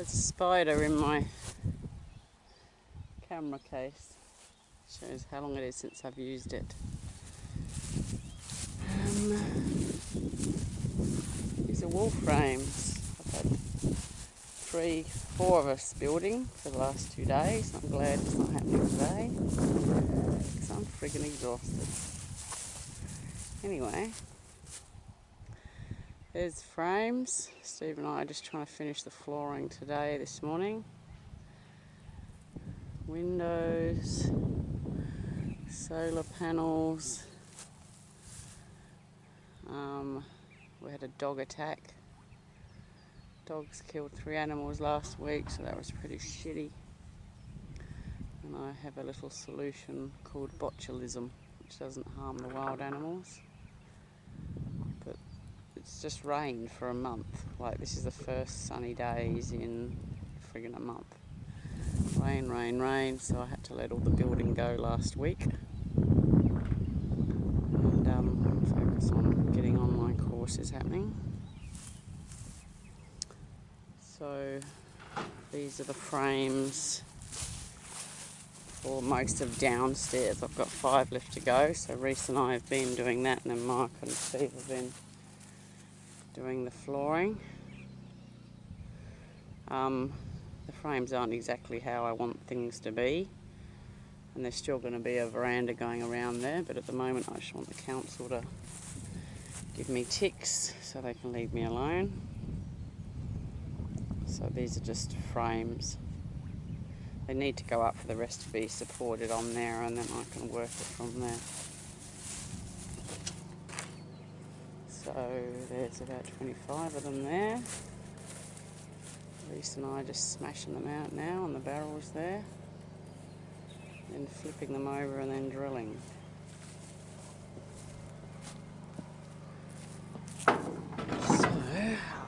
There's a spider in my camera case. Shows how long it is since I've used it. These are wall frames. I've had 4 of us building for the last 2 days. I'm glad it's not happening today because I'm friggin' exhausted. Anyway, there's frames. Steve and I are just trying to finish the flooring today, this morning. Windows, solar panels. We had a dog attack. Dogs killed 3 animals last week, so that was pretty shitty. And I have a little solution called botulism, which doesn't harm the wild animals. But it's just rained for a month. Like, this is the first sunny days in friggin' a month. Rain, rain, rain, so I had to let all the building go last week. And focus on getting online courses happening. So these are the frames for most of downstairs. I've got 5 left to go, so Reese and I have been doing that, and then Mark and Steve have been doing the flooring. The frames aren't exactly how I want things to be, and there's still going to be a veranda going around there, but at the moment I just want the council to give me ticks so they can leave me alone. So these are just frames. They need to go up for the rest to be supported on there, and then I can work it from there. So there's about 25 of them there. Reese and I are just smashing them out now on the barrels there. Then flipping them over and then drilling. So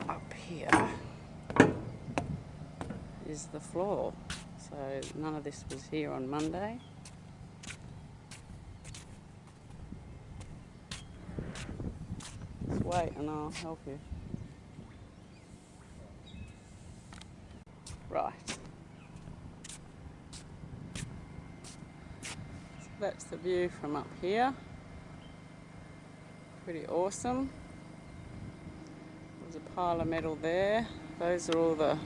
up here is the floor. So none of this was here on Monday. Just wait and I'll help you. Right. So that's the view from up here. Pretty awesome. There's a pile of metal there. Those are all the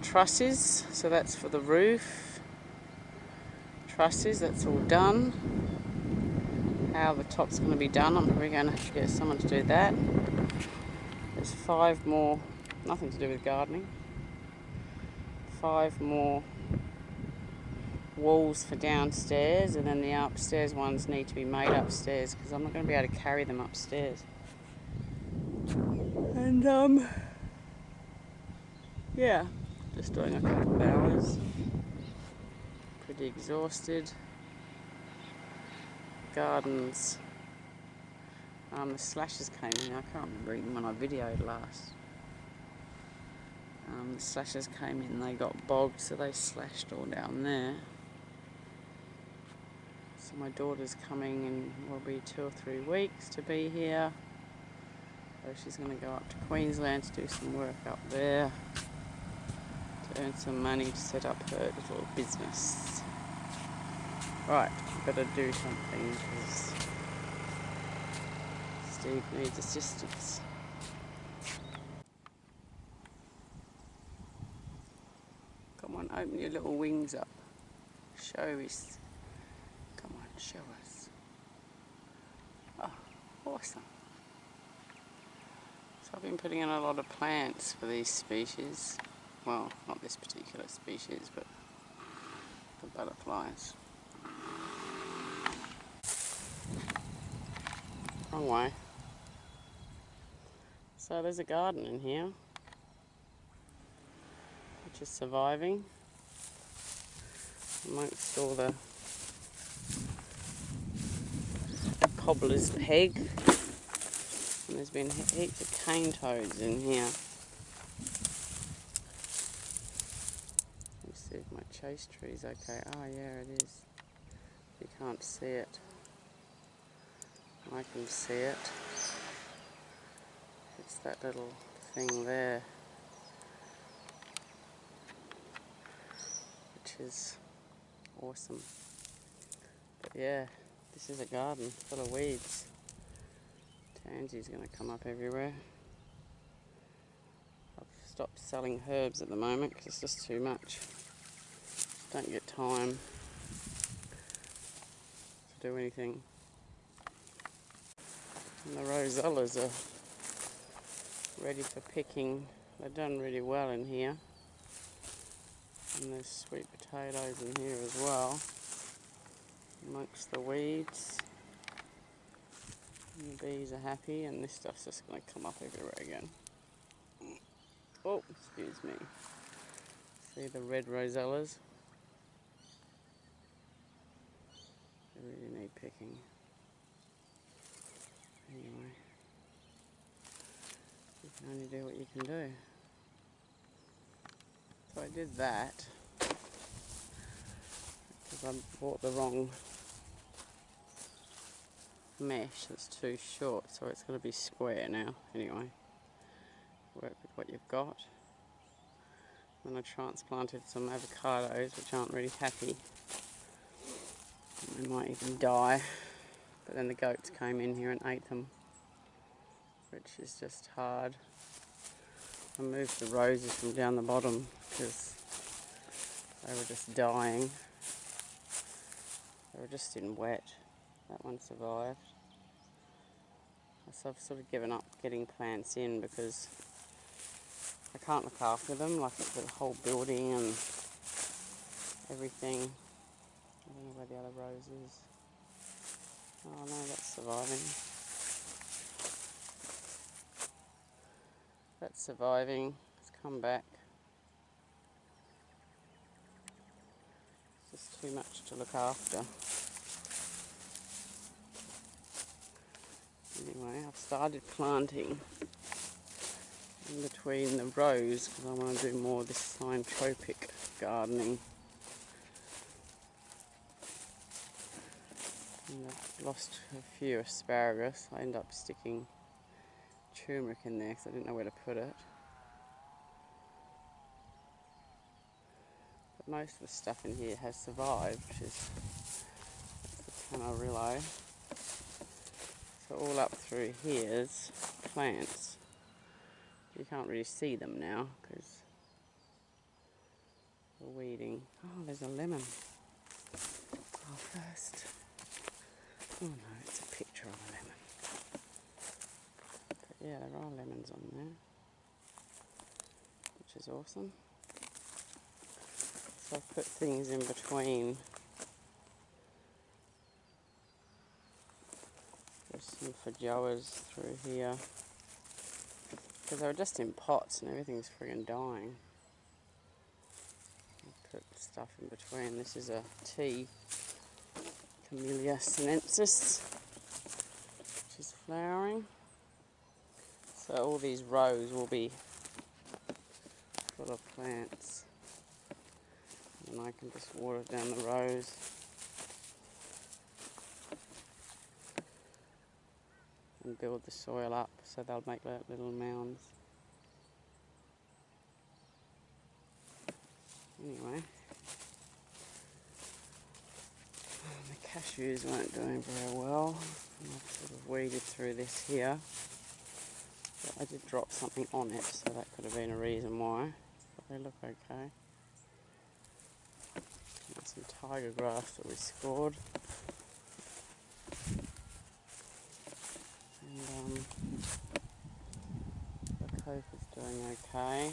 trusses, so that's for the roof. Trusses, that's all done. How the top's going to be done, I'm probably going to have to get someone to do that. There's 5 more, nothing to do with gardening. 5 more walls for downstairs, and then the upstairs ones need to be made upstairs because I'm not going to be able to carry them upstairs. And yeah, just doing a couple of hours. Pretty exhausted. Gardens. The slashers came in. I can't remember even when I videoed last. The slashers came in, they got bogged, so they slashed all down there. So my daughter's coming in, will be 2 or 3 weeks to be here. So she's going to go up to Queensland to do some work up there, to earn some money to set up her little business. Right, I've got to do something because Steve needs assistance. Come on, open your little wings up. Show us. Come on, show us. Oh, awesome. So I've been putting in a lot of plants for these species. Well, not this particular species, but the butterflies. Wrong way. So there's a garden in here, which is surviving amongst all the cobbler's peg. And there's been heaps of cane toads in here. Let's see if my chase tree's okay. Oh yeah, it is. You can't see it. I can see it. It's that little thing there. is awesome. But yeah, this is a garden full of weeds. Tansy's going to come up everywhere. I've stopped selling herbs at the moment because it's just too much. Don't get time to do anything. And the rosellas are ready for picking. They've done really well in here. And there's sweet potatoes in here as well, amongst the weeds. And the bees are happy, and this stuff's just going to come up everywhere again. Oh, excuse me. See the red rosellas? They really need picking. Anyway, you can only do what you can do. So I did that because I bought the wrong mesh. It's too short, so it's going to be square now. Anyway, work with what you've got. And I transplanted some avocados which aren't really happy. They might even die. But then the goats came in here and ate them, which is just hard. I moved the roses from down the bottom because they were just dying. They were just in wet. That one survived. So I've sort of given up getting plants in because I can't look after them, like the whole building and everything. I don't know where the other rose is. Oh no, that's surviving. That's surviving. It's come back. It's just too much to look after. Anyway, I've started planting in between the rows because I want to do more of this syntropic gardening. And I've lost a few asparagus. I end up sticking turmeric in there because I didn't know where to put it. But most of the stuff in here has survived, which is the Tamarillo. So all up through here's plants. You can't really see them now because we're weeding. Oh, there's a lemon. Oh, first. Oh no, it's a picture of a lemon. But yeah, there are lemons on there, which is awesome. So I've put things in between. There's some feijoas through here. Because they were just in pots and everything's friggin' dying. I'll put stuff in between. This is a tea, Camellia sinensis, which is flowering. So all these rows will be full of plants. And I can just water down the rows. And build the soil up so they'll make like little mounds. Anyway, the cashews weren't doing very well. And I've sort of weeded through this here. But I did drop something on it, so that could have been a reason why. But they look okay. And some tiger grass that we scored. And the cope is doing okay.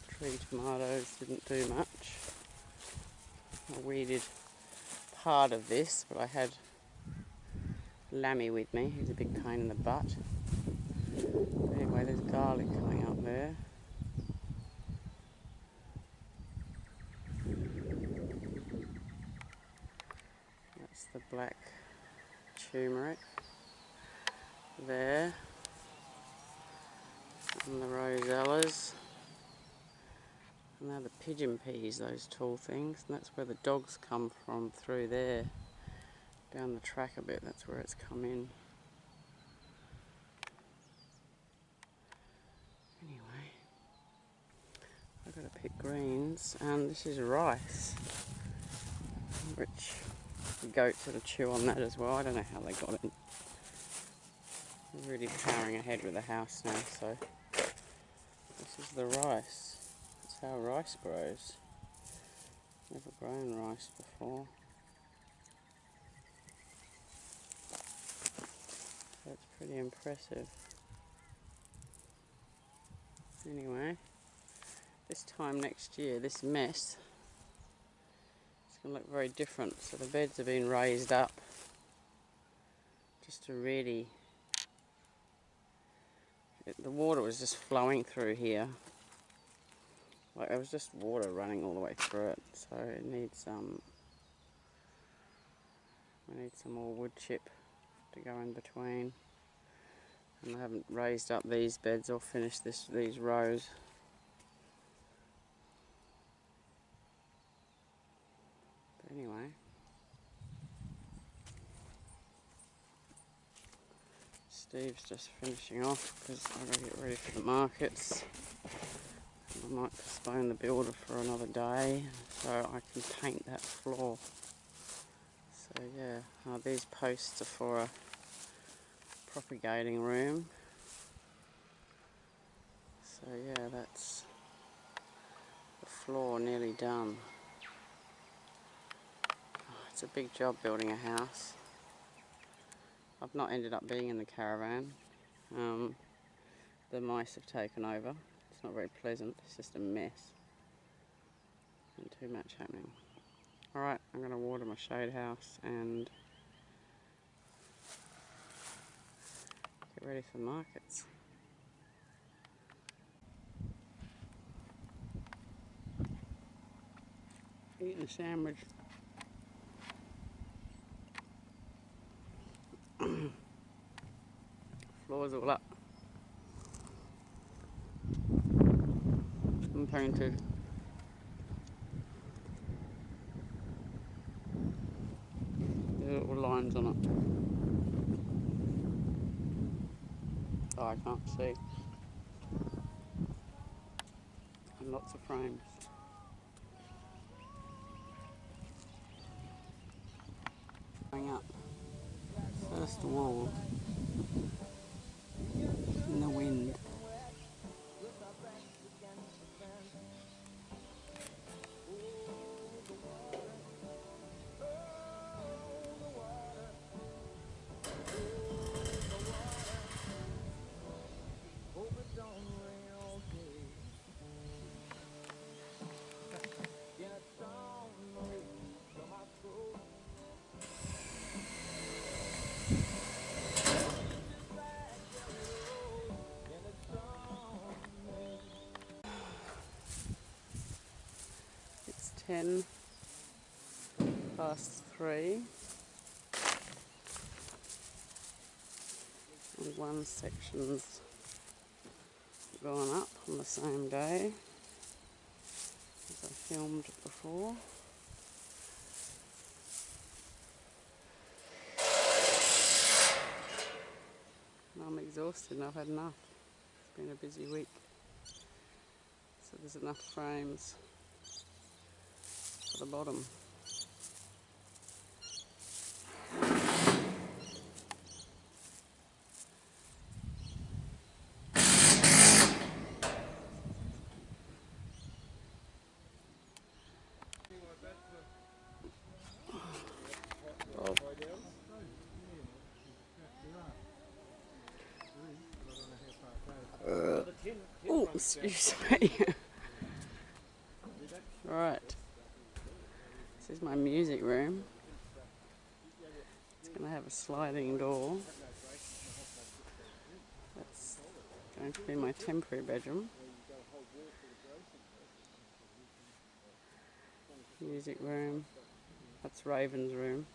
Tree tomatoes didn't do much. I weeded part of this, but I had Lammy with me, who's a big pain in the butt. But anyway, there's garlic coming up there. That's the black turmeric there. And the rosellas. And now the pigeon peas, those tall things. And that's where the dogs come from, through there. Down the track a bit, that's where it's come in. I've got to pick greens, and this is rice, which the goats will chew on that as well. I don't know how they got it. They're really powering ahead with the house now, so this is the rice. That's how rice grows. Never grown rice before. That's pretty impressive. Anyway, this time next year, this mess, it's going to look very different. So the beds have been raised up just to really... The water was just flowing through here. Like there was just water running all the way through it. So it needs we need some more wood chip to go in between. And I haven't raised up these beds or finished these rows. But anyway, Steve's just finishing off because I've got to get ready for the markets. I might postpone the builder for another day so I can paint that floor. So yeah, these posts are for a propagating room. So yeah, that's the floor nearly done. It's a big job building a house. I've not ended up being in the caravan. The mice have taken over. It's not very pleasant, it's just a mess. And too much happening. Alright, I'm going to water my shade house and get ready for the markets. Eating a sandwich. Floor's all up. Unpainted. There's little lines on it. Oh, I can't see. And lots of frames. Going up. First wall. In the wind. It's 3:10. And one section's gone up on the same day as I filmed before. And I'm exhausted and I've had enough. It's been a busy week. So there's enough frames for the bottom. Oh, excuse me. Right. This is my music room. It's going to have a sliding door. That's going to be my temporary bedroom. Music room. That's Raven's room.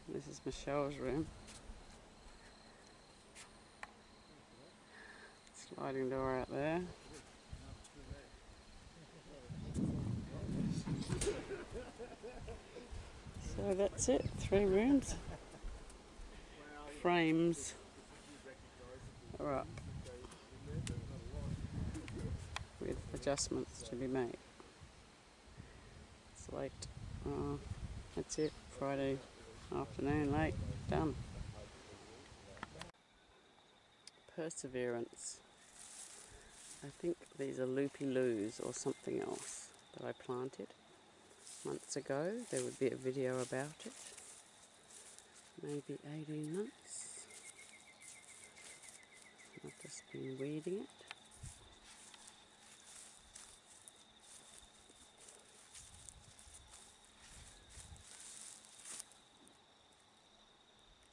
This is Michelle's room. Sliding door out there. So that's it, 3 rooms. Frames are up with the adjustments to be made. It's late. That's it. Friday afternoon, late. Done. Perseverance. I think these are loopy-loos or something else that I planted months ago. There would be a video about it. Maybe 18 months. I've just been weeding it.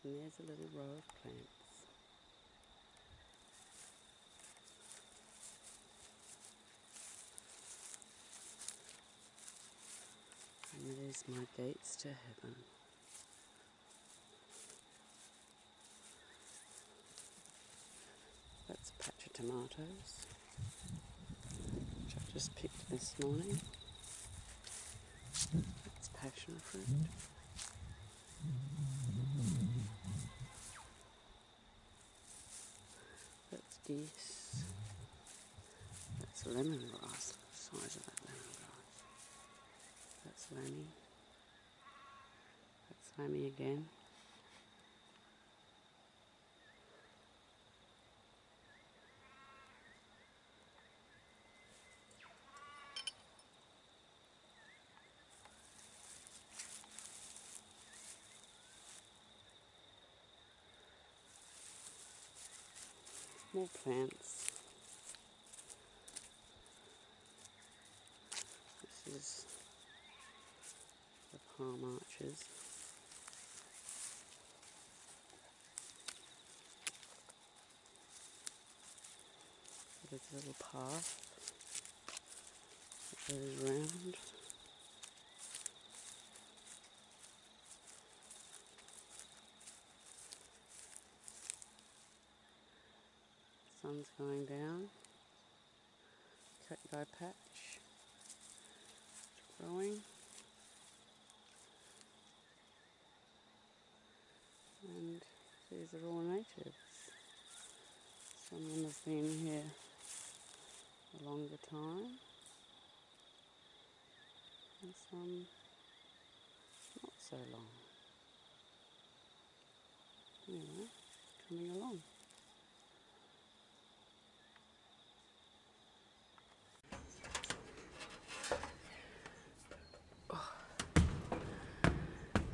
And there's a little row of plants. And there's my gates to heaven. That's a patch of tomatoes, which I just picked this morning. That's passion fruit. That's geese. That's lemongrass. The size of that lemongrass. That's lammy. That's lammy again. More plants. This is the palm arches. There's a little path that goes round. Sun's going down. Cacti patch growing. And these are all natives. Some of them have been here a longer time, and some not so long. Anyway, coming along. Oh.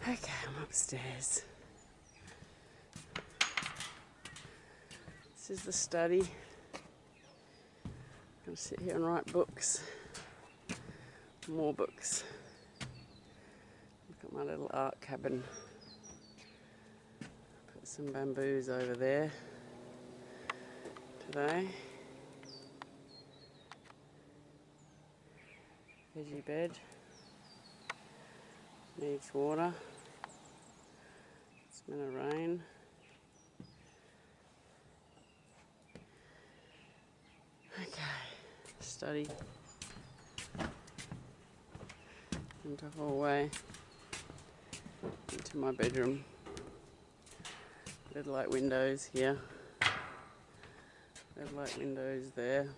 Okay, I'm upstairs. This is the study. I'm going to sit here and write books. More books. I've got my little art cabin. Put some bamboos over there today. Veggie bed. Needs water. It's been a rain. Okay, study. And the hallway into my bedroom. Little light windows here. Little light windows there.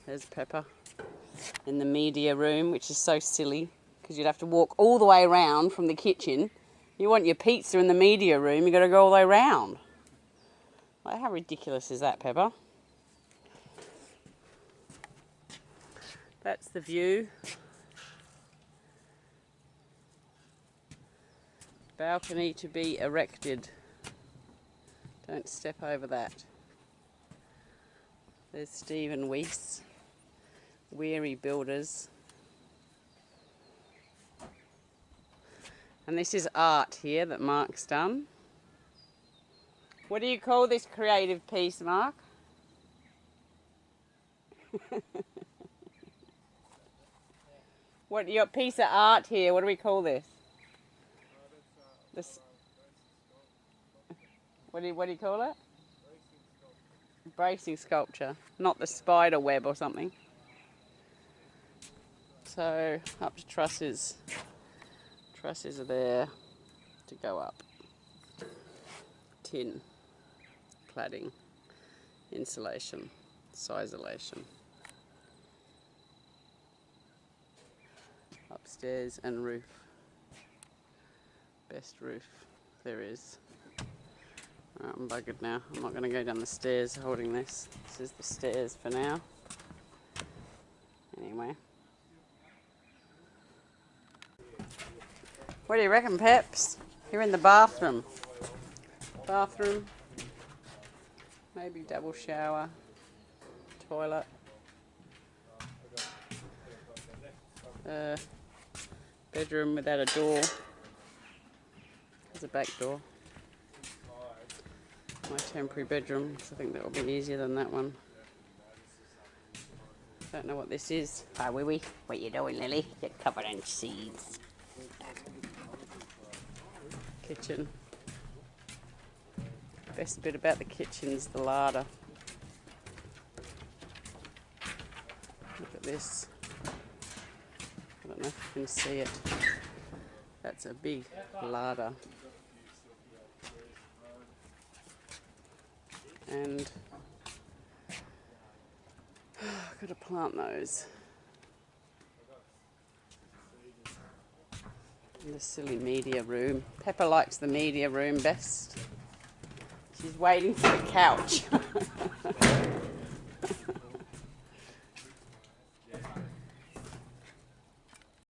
There's Pepper in the media room, which is so silly because you'd have to walk all the way around from the kitchen. You want your pizza in the media room, you've got to go all the way around. Like, how ridiculous is that, Pepper? That's the view. Balcony to be erected. Don't step over that. There's Stephen Weiss, Weary Builders. And this is art here that Mark's done. What do you call this creative piece, Mark? What, your piece of art here, what do we call this? This. What do you call it? Bracing sculpture, not the spider web or something. So up to trusses. Trusses are there to go up. Tin. cladding, insulation, sisolation. Upstairs and roof. Best roof there is. Right, I'm buggered now. I'm not going to go down the stairs holding this. This is the stairs for now. Anyway. What do you reckon, Peps? You're in the bathroom. Bathroom. Maybe double shower. Toilet. Bedroom without a door. There's a back door. My temporary bedroom, so I think that will be easier than that one. Don't know what this is. Hi, wee wee. What you doing, Lily? You're covered in seeds. Kitchen. Best bit about the kitchen's the larder. Look at this. I don't know if you can see it. That's a big larder. And I've got to plant those. In the silly media room. Pepper likes the media room best. She's waiting for the couch.